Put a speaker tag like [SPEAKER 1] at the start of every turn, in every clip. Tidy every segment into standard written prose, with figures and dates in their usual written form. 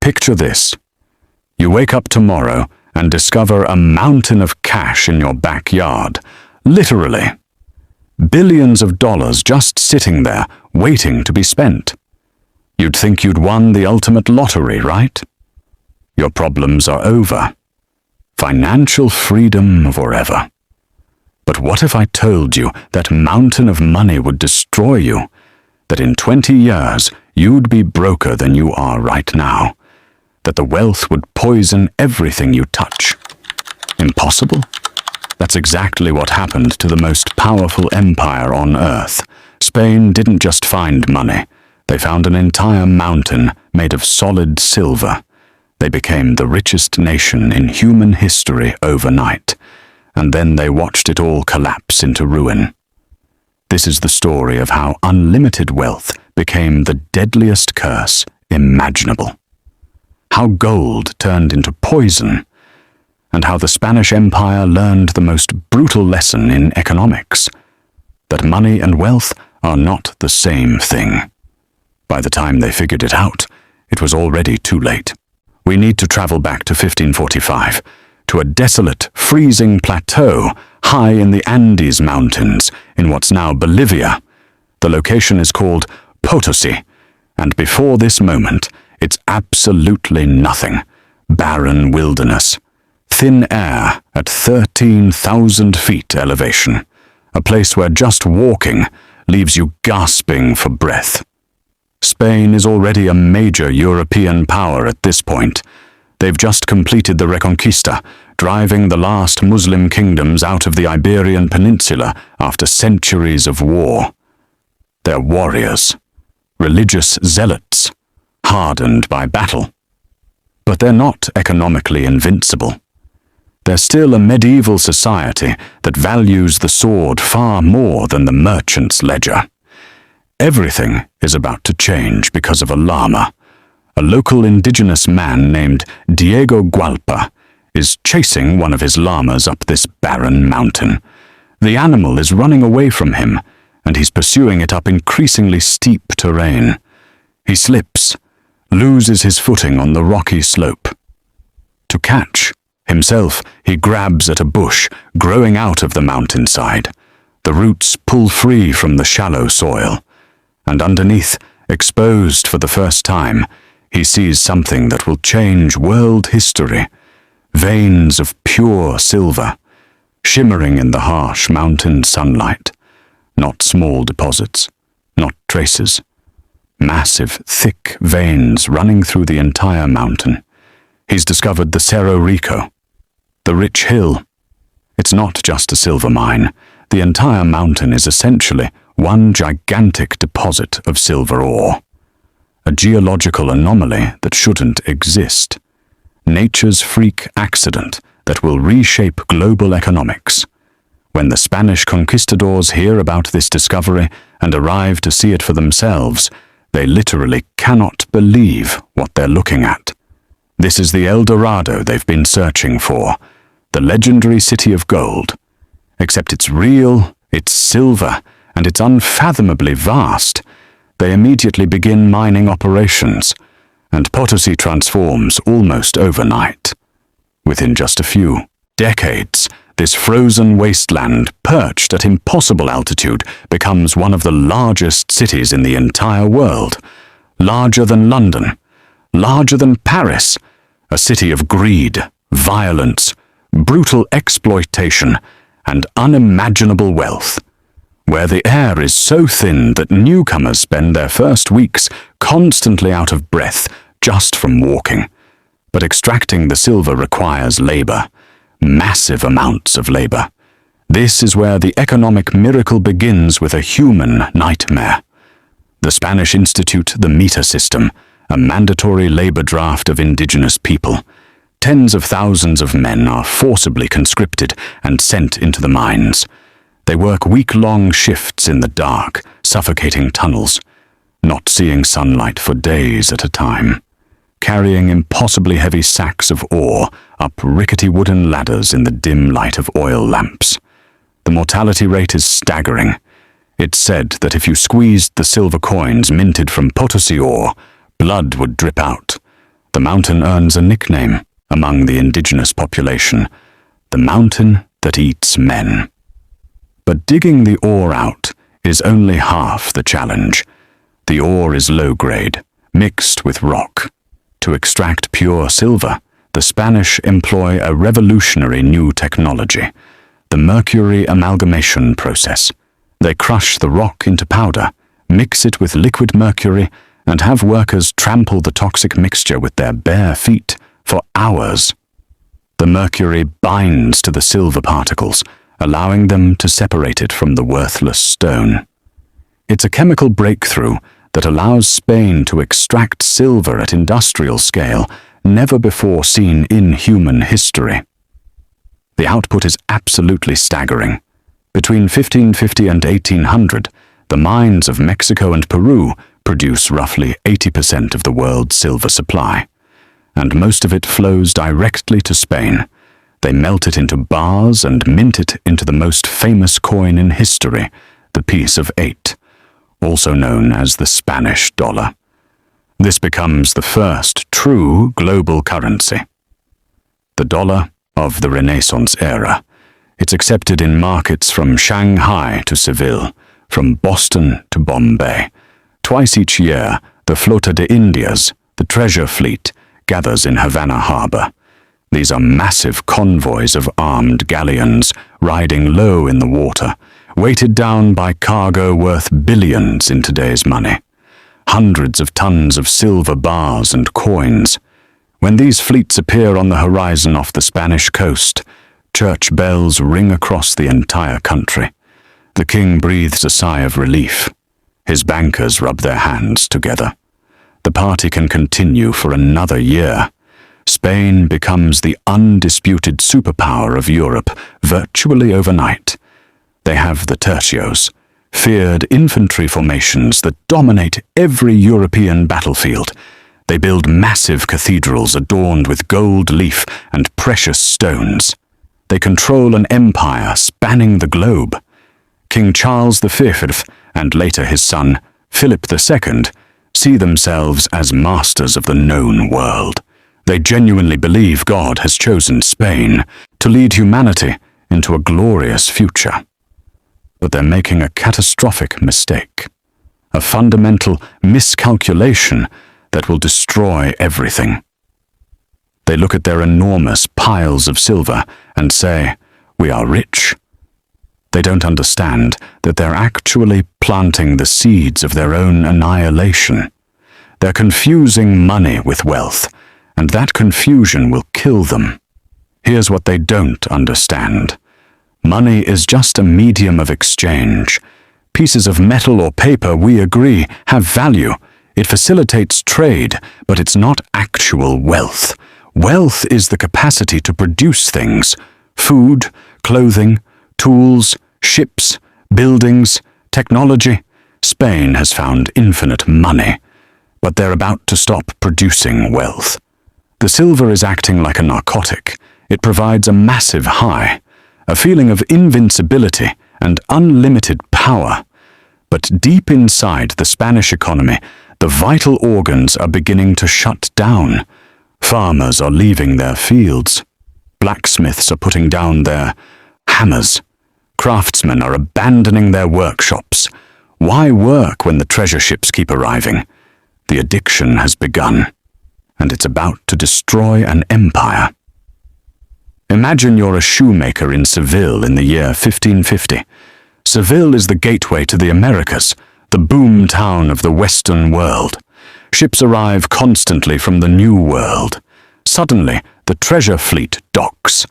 [SPEAKER 1] Picture this. You wake up tomorrow and discover a mountain of cash in your backyard. Literally. Billions of dollars just sitting there, waiting to be spent. You'd think you'd won the ultimate lottery, right? Your problems are over. Financial freedom forever. But what if I told you that mountain of money would destroy you? That in 20 years you'd be broker than you are right now? That the wealth would poison everything you touch? Impossible? That's exactly what happened to the most powerful empire on earth. Spain didn't just find money. They found an entire mountain made of solid silver. They became the richest nation in human history overnight, and then they watched it all collapse into ruin. This is the story of how unlimited wealth became the deadliest curse imaginable. How gold turned into poison, and how the Spanish Empire learned the most brutal lesson in economics, that money and wealth are not the same thing. By the time they figured it out, it was already too late. We need to travel back to 1545, to a desolate, freezing plateau high in the Andes Mountains in what's now Bolivia. The location is called Potosí, and before this moment, it's absolutely nothing. Barren wilderness. Thin air at 13,000 feet elevation. A place where just walking leaves you gasping for breath. Spain is already a major European power at this point. They've just completed the Reconquista, driving the last Muslim kingdoms out of the Iberian Peninsula after centuries of war. They're warriors, religious zealots, hardened by battle. But they're not economically invincible. They're still a medieval society that values the sword far more than the merchant's ledger. Everything is about to change because of a llama. A local indigenous man named Diego Gualpa is chasing one of his llamas up this barren mountain. The animal is running away from him, and he's pursuing it up increasingly steep terrain. He slips, loses his footing on the rocky slope. To catch himself, he grabs at a bush growing out of the mountainside. The roots pull free from the shallow soil, and underneath, exposed for the first time, he sees something that will change world history. Veins of pure silver, shimmering in the harsh mountain sunlight. Not small deposits, not traces. Massive, thick veins running through the entire mountain. He's discovered the Cerro Rico, the rich hill. It's not just a silver mine. The entire mountain is essentially one gigantic deposit of silver ore. A geological anomaly that shouldn't exist. Nature's freak accident that will reshape global economics. When the Spanish conquistadors hear about this discovery and arrive to see it for themselves, they literally cannot believe what they're looking at. This is the El Dorado they've been searching for, the legendary city of gold. Except it's real, it's silver, and it's unfathomably vast. They immediately begin mining operations, and Potosí transforms almost overnight. Within just a few decades, this frozen wasteland, perched at impossible altitude, becomes one of the largest cities in the entire world. Larger than London, larger than Paris, a city of greed, violence, brutal exploitation, and unimaginable wealth, where the air is so thin that newcomers spend their first weeks constantly out of breath just from walking. But extracting the silver requires labor, massive amounts of labor. This is where the economic miracle begins with a human nightmare. The Spanish institute the meter system, a mandatory labor draft of indigenous people. Tens of thousands of men are forcibly conscripted and sent into the mines. They work week-long shifts in the dark, suffocating tunnels, not seeing sunlight for days at a time, carrying impossibly heavy sacks of ore up rickety wooden ladders in the dim light of oil lamps. The mortality rate is staggering. It's said that if you squeezed the silver coins minted from Potosí ore, blood would drip out. The mountain earns a nickname among the indigenous population, the mountain that eats men. But digging the ore out is only half the challenge. The ore is low-grade, mixed with rock. To extract pure silver, the Spanish employ a revolutionary new technology, the mercury amalgamation process. They crush the rock into powder, mix it with liquid mercury, and have workers trample the toxic mixture with their bare feet for hours. The mercury binds to the silver particles, allowing them to separate it from the worthless stone. It's a chemical breakthrough that allows Spain to extract silver at industrial scale, never before seen in human history. The output is absolutely staggering. Between 1550 and 1800, the mines of Mexico and Peru produce roughly 80% of the world's silver supply, and most of it flows directly to Spain. They melt it into bars and mint it into the most famous coin in history, the piece of 8, also known as the Spanish dollar. This becomes the first true global currency. The dollar of the Renaissance era. It's accepted in markets from Shanghai to Seville, from Boston to Bombay. Twice each year, the Flota de Indias, the treasure fleet, gathers in Havana harbor. These are massive convoys of armed galleons riding low in the water, weighted down by cargo worth billions in today's money. Hundreds of tons of silver bars and coins. When these fleets appear on the horizon off the Spanish coast, church bells ring across the entire country. The king breathes a sigh of relief. His bankers rub their hands together. The party can continue for another year. Spain becomes the undisputed superpower of Europe virtually overnight. They have the tercios, feared infantry formations that dominate every European battlefield. They build massive cathedrals adorned with gold leaf and precious stones. They control an empire spanning the globe. King Charles V and later his son, Philip II, see themselves as masters of the known world. They genuinely believe God has chosen Spain to lead humanity into a glorious future. But they're making a catastrophic mistake, a fundamental miscalculation that will destroy everything. They look at their enormous piles of silver and say, "We are rich." They don't understand that they're actually planting the seeds of their own annihilation. They're confusing money with wealth, and that confusion will kill them. Here's what they don't understand. Money is just a medium of exchange. Pieces of metal or paper, we agree, have value. It facilitates trade, but it's not actual wealth. Wealth is the capacity to produce things: food, clothing, tools, ships, buildings, technology. Spain has found infinite money, but they're about to stop producing wealth. The silver is acting like a narcotic. It provides a massive high, a feeling of invincibility and unlimited power. But deep inside the Spanish economy, the vital organs are beginning to shut down. Farmers are leaving their fields. Blacksmiths are putting down their hammers. Craftsmen are abandoning their workshops. Why work when the treasure ships keep arriving? The addiction has begun, and it's about to destroy an empire. Imagine you're a shoemaker in Seville in the year 1550. Seville is the gateway to the Americas, the boom town of the Western world. Ships arrive constantly from the New World. Suddenly, the treasure fleet docks.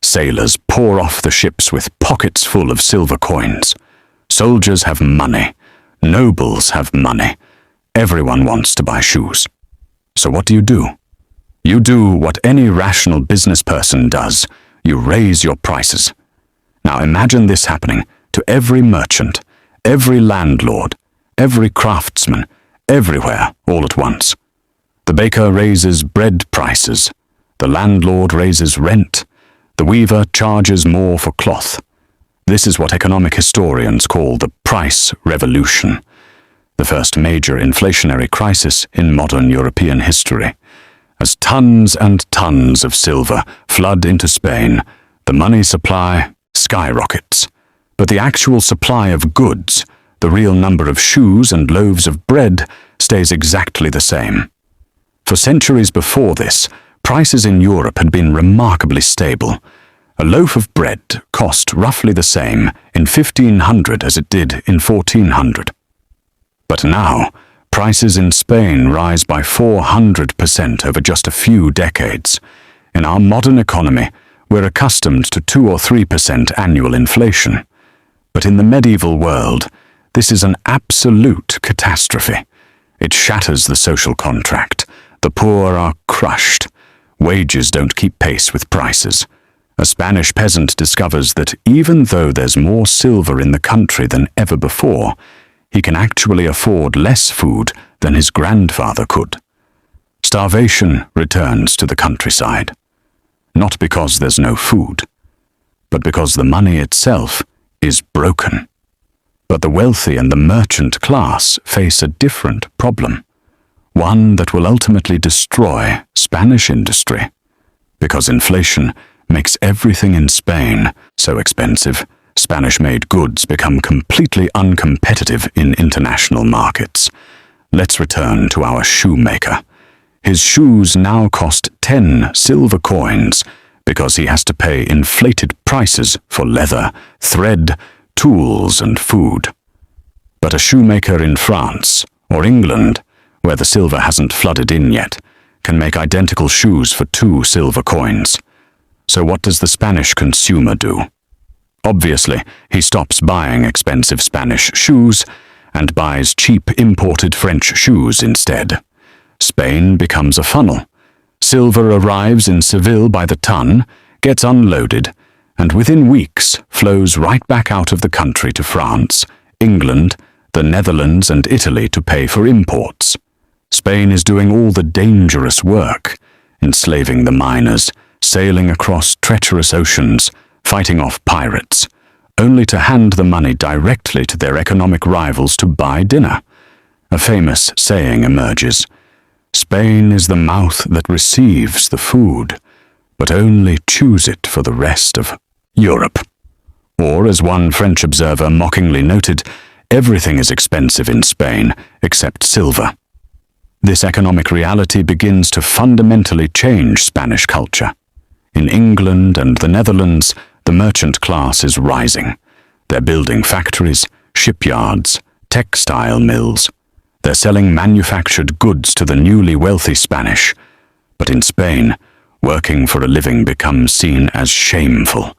[SPEAKER 1] Sailors pour off the ships with pockets full of silver coins. Soldiers have money. Nobles have money. Everyone wants to buy shoes. So what do? You do what any rational business person does. You raise your prices. Now imagine this happening to every merchant, every landlord, every craftsman, everywhere, all at once. The baker raises bread prices. The landlord raises rent. The weaver charges more for cloth. This is what economic historians call the price revolution, the first major inflationary crisis in modern European history. As tons and tons of silver flood into Spain, the money supply skyrockets. But the actual supply of goods, the real number of shoes and loaves of bread, stays exactly the same. For centuries before this, prices in Europe had been remarkably stable. A loaf of bread cost roughly the same in 1500 as it did in 1400. But now, prices in Spain rise by 400% over just a few decades. In our modern economy, we're accustomed to 2 or 3% annual inflation. But in the medieval world, this is an absolute catastrophe. It shatters the social contract. The poor are crushed. Wages don't keep pace with prices. A Spanish peasant discovers that even though there's more silver in the country than ever before, he can actually afford less food than his grandfather could. Starvation returns to the countryside. Not because there's no food, but because the money itself is broken. But the wealthy and the merchant class face a different problem, one that will ultimately destroy Spanish industry, because inflation makes everything in Spain so expensive, Spanish-made goods become completely uncompetitive in international markets. Let's return to our shoemaker. His shoes now cost 10 silver coins because he has to pay inflated prices for leather, thread, tools, and food. But a shoemaker in France or England, where the silver hasn't flooded in yet, can make identical shoes for 2 silver coins. So what does the Spanish consumer do? Obviously, he stops buying expensive Spanish shoes and buys cheap imported French shoes instead. Spain becomes a funnel. Silver arrives in Seville by the ton, gets unloaded, and within weeks flows right back out of the country to France, England, the Netherlands, and Italy to pay for imports. Spain is doing all the dangerous work, enslaving the miners, sailing across treacherous oceans, fighting off pirates, only to hand the money directly to their economic rivals to buy dinner. A famous saying emerges: Spain is the mouth that receives the food, but only chews it for the rest of Europe. Or, as one French observer mockingly noted, everything is expensive in Spain except silver. This economic reality begins to fundamentally change Spanish culture. In England and the Netherlands, the merchant class is rising. They're building factories, shipyards, textile mills. They're selling manufactured goods to the newly wealthy Spanish. But in Spain, working for a living becomes seen as shameful.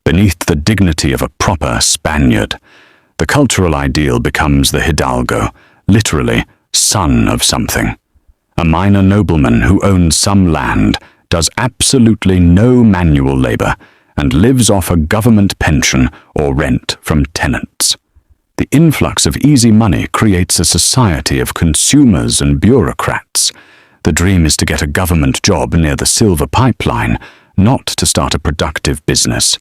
[SPEAKER 1] Beneath the dignity of a proper Spaniard, the cultural ideal becomes the hidalgo, literally son of something. A minor nobleman who owns some land, does absolutely no manual labor, and lives off a government pension or rent from tenants. The influx of easy money creates a society of consumers and bureaucrats. The dream is to get a government job near the silver pipeline, not to start a productive business.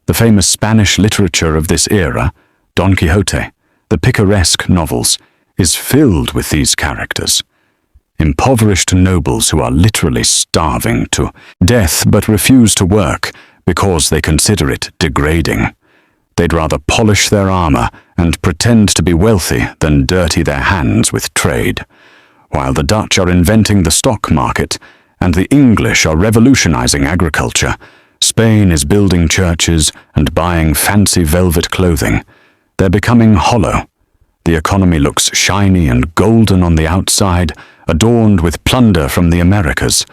[SPEAKER 1] The famous Spanish literature of this era, Don Quixote, the picaresque novels, is filled with these characters. Impoverished nobles who are literally starving to death but refuse to work because they consider it degrading. They'd rather polish their armor and pretend to be wealthy than dirty their hands with trade. While the Dutch are inventing the stock market and the English are revolutionizing agriculture, Spain is building churches and buying fancy velvet clothing. They're becoming hollow. The economy looks shiny and golden on the outside, adorned with plunder from the Americas.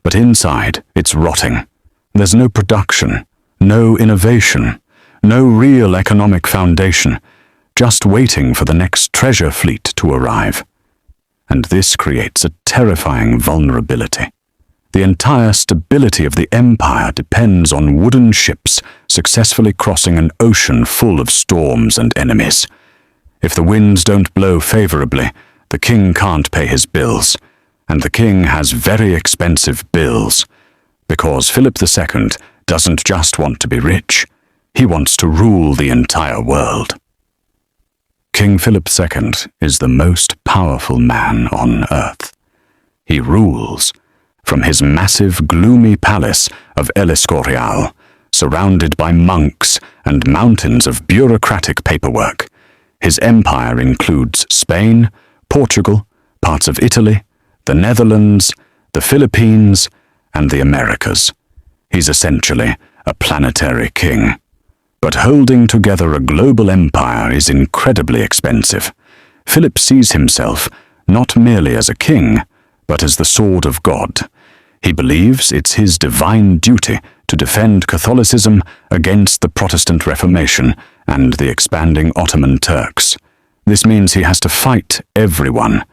[SPEAKER 1] But inside, it's rotting. There's no production, no innovation, no real economic foundation, just waiting for the next treasure fleet to arrive. And this creates a terrifying vulnerability. The entire stability of the empire depends on wooden ships successfully crossing an ocean full of storms and enemies. If the winds don't blow favorably, the king can't pay his bills, and the king has very expensive bills, because Philip II doesn't just want to be rich, he wants to rule the entire world. King Philip II is the most powerful man on earth. He rules, from his massive, gloomy palace of El Escorial, surrounded by monks and mountains of bureaucratic paperwork. His empire includes Spain, Portugal, parts of Italy, the Netherlands, the Philippines, and the Americas. He's essentially a planetary king. But holding together a global empire is incredibly expensive. Philip sees himself not merely as a king, but as the sword of God. He believes it's his divine duty to defend Catholicism against the Protestant Reformation and the expanding Ottoman Turks. This means he has to fight everyone,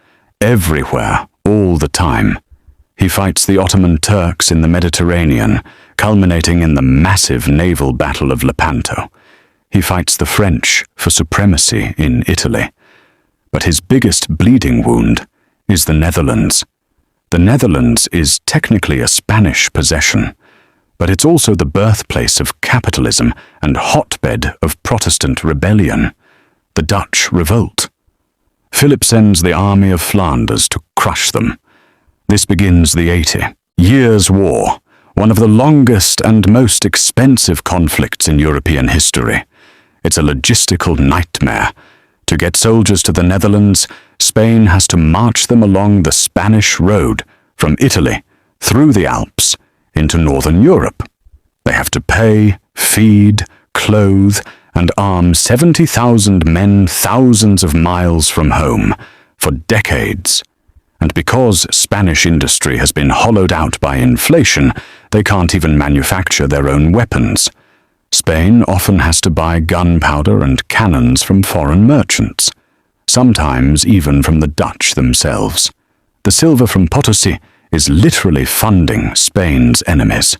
[SPEAKER 1] everywhere, all the time. He fights the Ottoman Turks in the Mediterranean, culminating in the massive naval battle of Lepanto. He fights the French for supremacy in Italy. But his biggest bleeding wound is the Netherlands. The Netherlands is technically a Spanish possession, but it's also the birthplace of capitalism and hotbed of Protestant rebellion, the Dutch revolt. Philip sends the army of Flanders to crush them. This begins the 80 Years' War, one of the longest and most expensive conflicts in European history. It's a logistical nightmare. To get soldiers to the Netherlands, Spain has to march them along the Spanish road from Italy, through the Alps, into northern Europe. They have to pay, feed, clothe, and arm 70,000 men thousands of miles from home for decades. And because Spanish industry has been hollowed out by inflation, they can't even manufacture their own weapons. Spain often has to buy gunpowder and cannons from foreign merchants, sometimes even from the Dutch themselves. The silver from Potosí is literally funding Spain's enemies.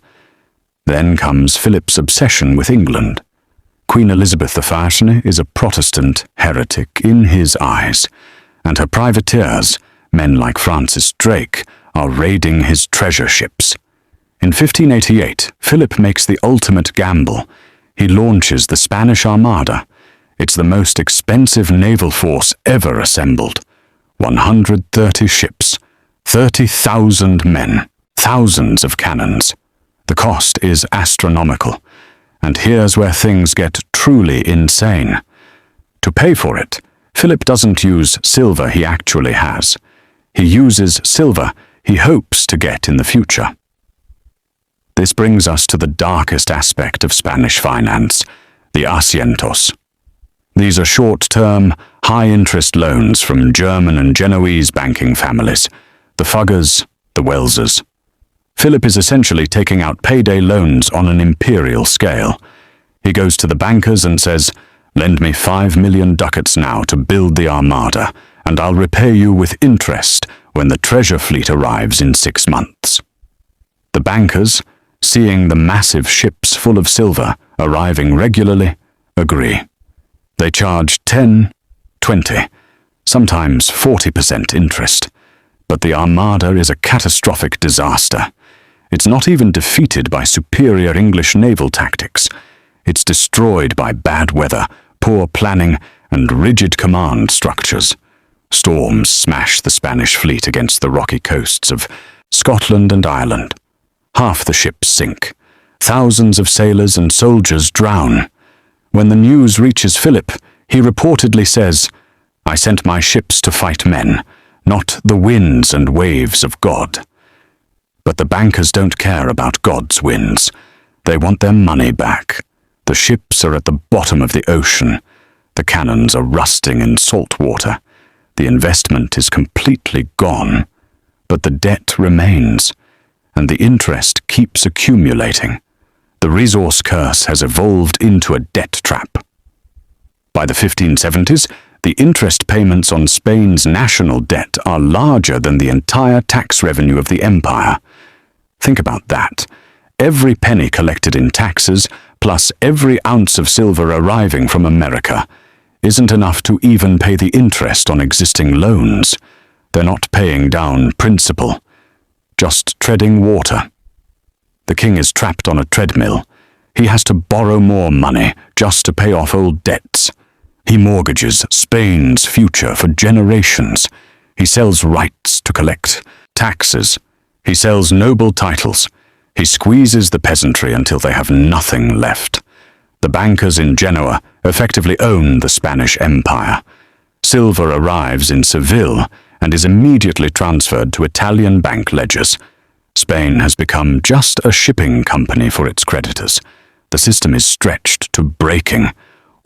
[SPEAKER 1] Then comes Philip's obsession with England. Queen Elizabeth I is a Protestant heretic in his eyes, and her privateers, men like Francis Drake, are raiding his treasure ships. In 1588, Philip makes the ultimate gamble. He launches the Spanish Armada. It's the most expensive naval force ever assembled. 130 ships, 30,000 men, thousands of cannons. The cost is astronomical. And here's where things get truly insane. To pay for it, Philip doesn't use silver he actually has. He uses silver he hopes to get in the future. This brings us to the darkest aspect of Spanish finance, the asientos. These are short-term, high-interest loans from German and Genoese banking families, the Fuggers, the Wellsers. Philip is essentially taking out payday loans on an imperial scale. He goes to the bankers and says, "Lend me 5 million ducats now to build the Armada, and I'll repay you with interest when the treasure fleet arrives in 6 months." The bankers, seeing the massive ships full of silver arriving regularly, agree. They charge 10, 20, sometimes 40% interest. But the Armada is a catastrophic disaster. It's not even defeated by superior English naval tactics. It's destroyed by bad weather, poor planning, and rigid command structures. Storms smash the Spanish fleet against the rocky coasts of Scotland and Ireland. Half the ships sink. Thousands of sailors and soldiers drown. When the news reaches Philip, he reportedly says, "I sent my ships to fight men, not the winds and waves of God." But the bankers don't care about God's winds. They want their money back. The ships are at the bottom of the ocean. The cannons are rusting in salt water. The investment is completely gone. But the debt remains, and the interest keeps accumulating. The resource curse has evolved into a debt trap. By the 1570s, the interest payments on Spain's national debt are larger than the entire tax revenue of the empire. Think about that. Every penny collected in taxes, plus every ounce of silver arriving from America, isn't enough to even pay the interest on existing loans. They're not paying down principal, just treading water. The king is trapped on a treadmill. He has to borrow more money just to pay off old debts. He mortgages Spain's future for generations. He sells rights to collect taxes. He sells noble titles. He squeezes the peasantry until they have nothing left. The bankers in Genoa effectively own the Spanish Empire. Silver arrives in Seville and is immediately transferred to Italian bank ledgers. Spain has become just a shipping company for its creditors. The system is stretched to breaking.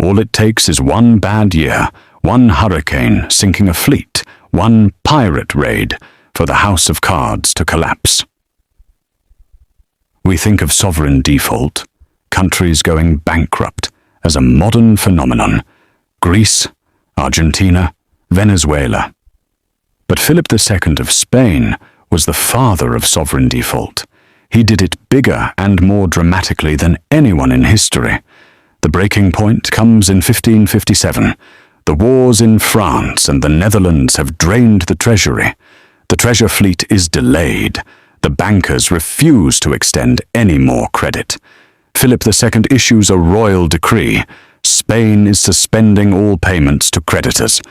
[SPEAKER 1] All it takes is one bad year, one hurricane sinking a fleet, one pirate raid for the house of cards to collapse. We think of sovereign default, countries going bankrupt, as a modern phenomenon. Greece, Argentina, Venezuela. But Philip II of Spain was the father of sovereign default. He did it bigger and more dramatically than anyone in history. The breaking point comes in 1557. The wars in France and the Netherlands have drained the treasury. The treasure fleet is delayed. The bankers refuse to extend any more credit. Philip II issues a royal decree. Spain is suspending all payments to creditors.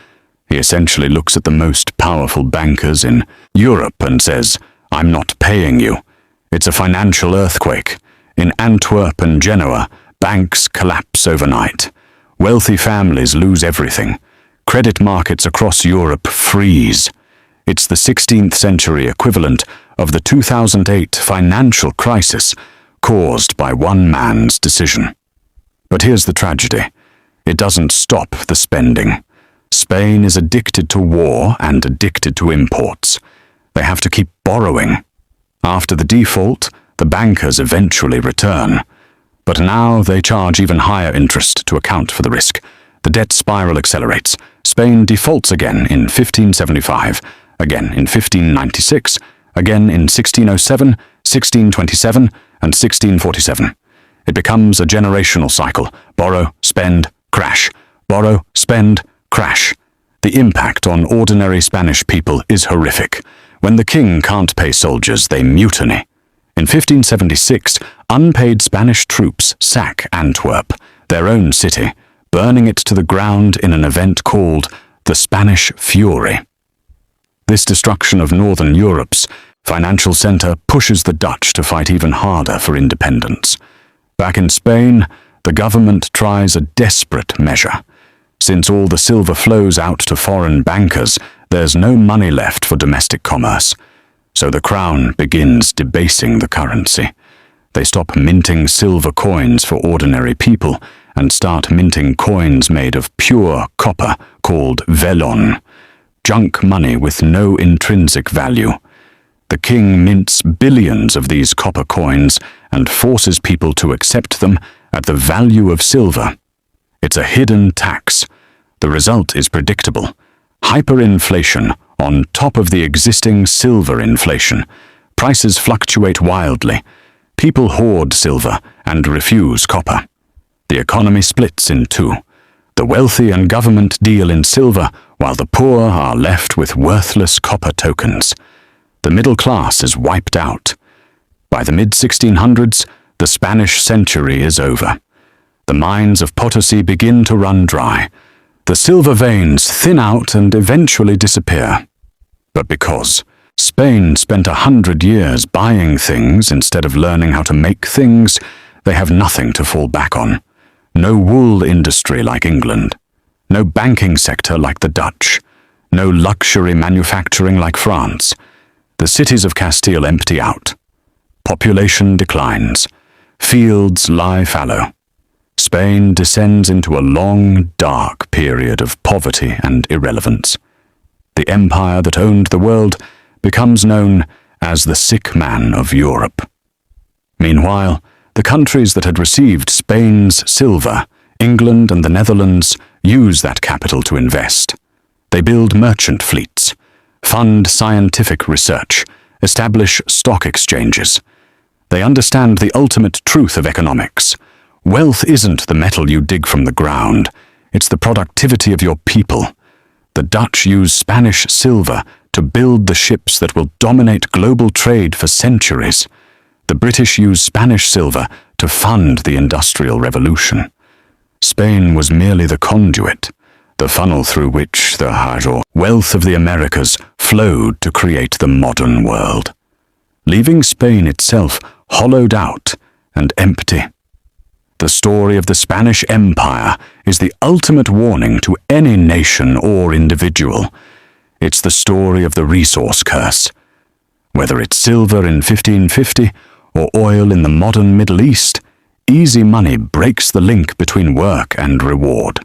[SPEAKER 1] He essentially looks at the most powerful bankers in Europe and says, "I'm not paying you." It's a financial earthquake. In Antwerp and Genoa, banks collapse overnight. Wealthy families lose everything. Credit markets across Europe freeze. It's the 16th century equivalent of the 2008 financial crisis caused by one man's decision. But here's the tragedy. It doesn't stop the spending. Spain is addicted to war and addicted to imports. They have to keep borrowing. After the default, the bankers eventually return. But now they charge even higher interest to account for the risk. The debt spiral accelerates. Spain defaults again in 1575, again in 1596, again in 1607, 1627, and 1647. It becomes a generational cycle. Borrow, spend, crash. Borrow, spend, crash. The impact on ordinary Spanish people is horrific. When the king can't pay soldiers, they mutiny. In 1576, unpaid Spanish troops sack Antwerp, their own city, burning it to the ground in an event called the Spanish Fury. This destruction of Northern Europe's financial center pushes the Dutch to fight even harder for independence. Back in Spain, the government tries a desperate measure. Since all the silver flows out to foreign bankers, there's no money left for domestic commerce. So the crown begins debasing the currency. They stop minting silver coins for ordinary people and start minting coins made of pure copper called vellon, junk money with no intrinsic value. The king mints billions of these copper coins and forces people to accept them at the value of silver. It's a hidden tax. The result is predictable. Hyperinflation on top of the existing silver inflation. Prices fluctuate wildly. People hoard silver and refuse copper. The economy splits in two. The wealthy and government deal in silver, while the poor are left with worthless copper tokens. The middle class is wiped out. By the mid-1600s, the Spanish century is over. The mines of Potosí begin to run dry. The silver veins thin out and eventually disappear. But because Spain spent 100 years buying things instead of learning how to make things, they have nothing to fall back on. No wool industry like England. No banking sector like the Dutch. No luxury manufacturing like France. The cities of Castile empty out. Population declines. Fields lie fallow. Spain descends into a long, dark period of poverty and irrelevance. The empire that owned the world becomes known as the sick man of Europe. Meanwhile, the countries that had received Spain's silver, England and the Netherlands, use that capital to invest. They build merchant fleets, fund scientific research, establish stock exchanges. They understand the ultimate truth of economics. Wealth isn't the metal you dig from the ground, it's the productivity of your people. The Dutch use Spanish silver to build the ships that will dominate global trade for centuries. The British use Spanish silver to fund the Industrial Revolution. Spain was merely the conduit, the funnel through which the wealth of the Americas flowed to create the modern world. leaving Spain itself hollowed out and empty. The story of the Spanish Empire is the ultimate warning to any nation or individual. It's the story of the resource curse. Whether it's silver in 1550 or oil in the modern Middle East, easy money breaks the link between work and reward.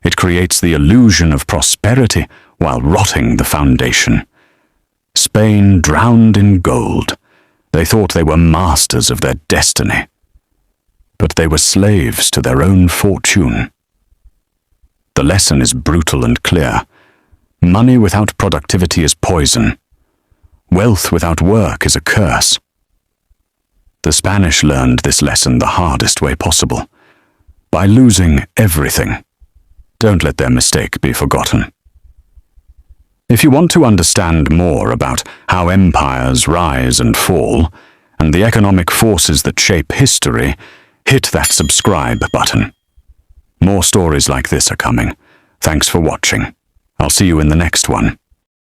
[SPEAKER 1] It creates the illusion of prosperity while rotting the foundation. Spain drowned in gold. They thought they were masters of their destiny. But they were slaves to their own fortune. The lesson is brutal and clear. Money without productivity is poison. Wealth without work is a curse. The Spanish learned this lesson the hardest way possible, by losing everything. Don't let their mistake be forgotten. If you want to understand more about how empires rise and fall, and the economic forces that shape history, hit that subscribe button. More stories like this are coming. Thanks for watching. I'll see you in the next one.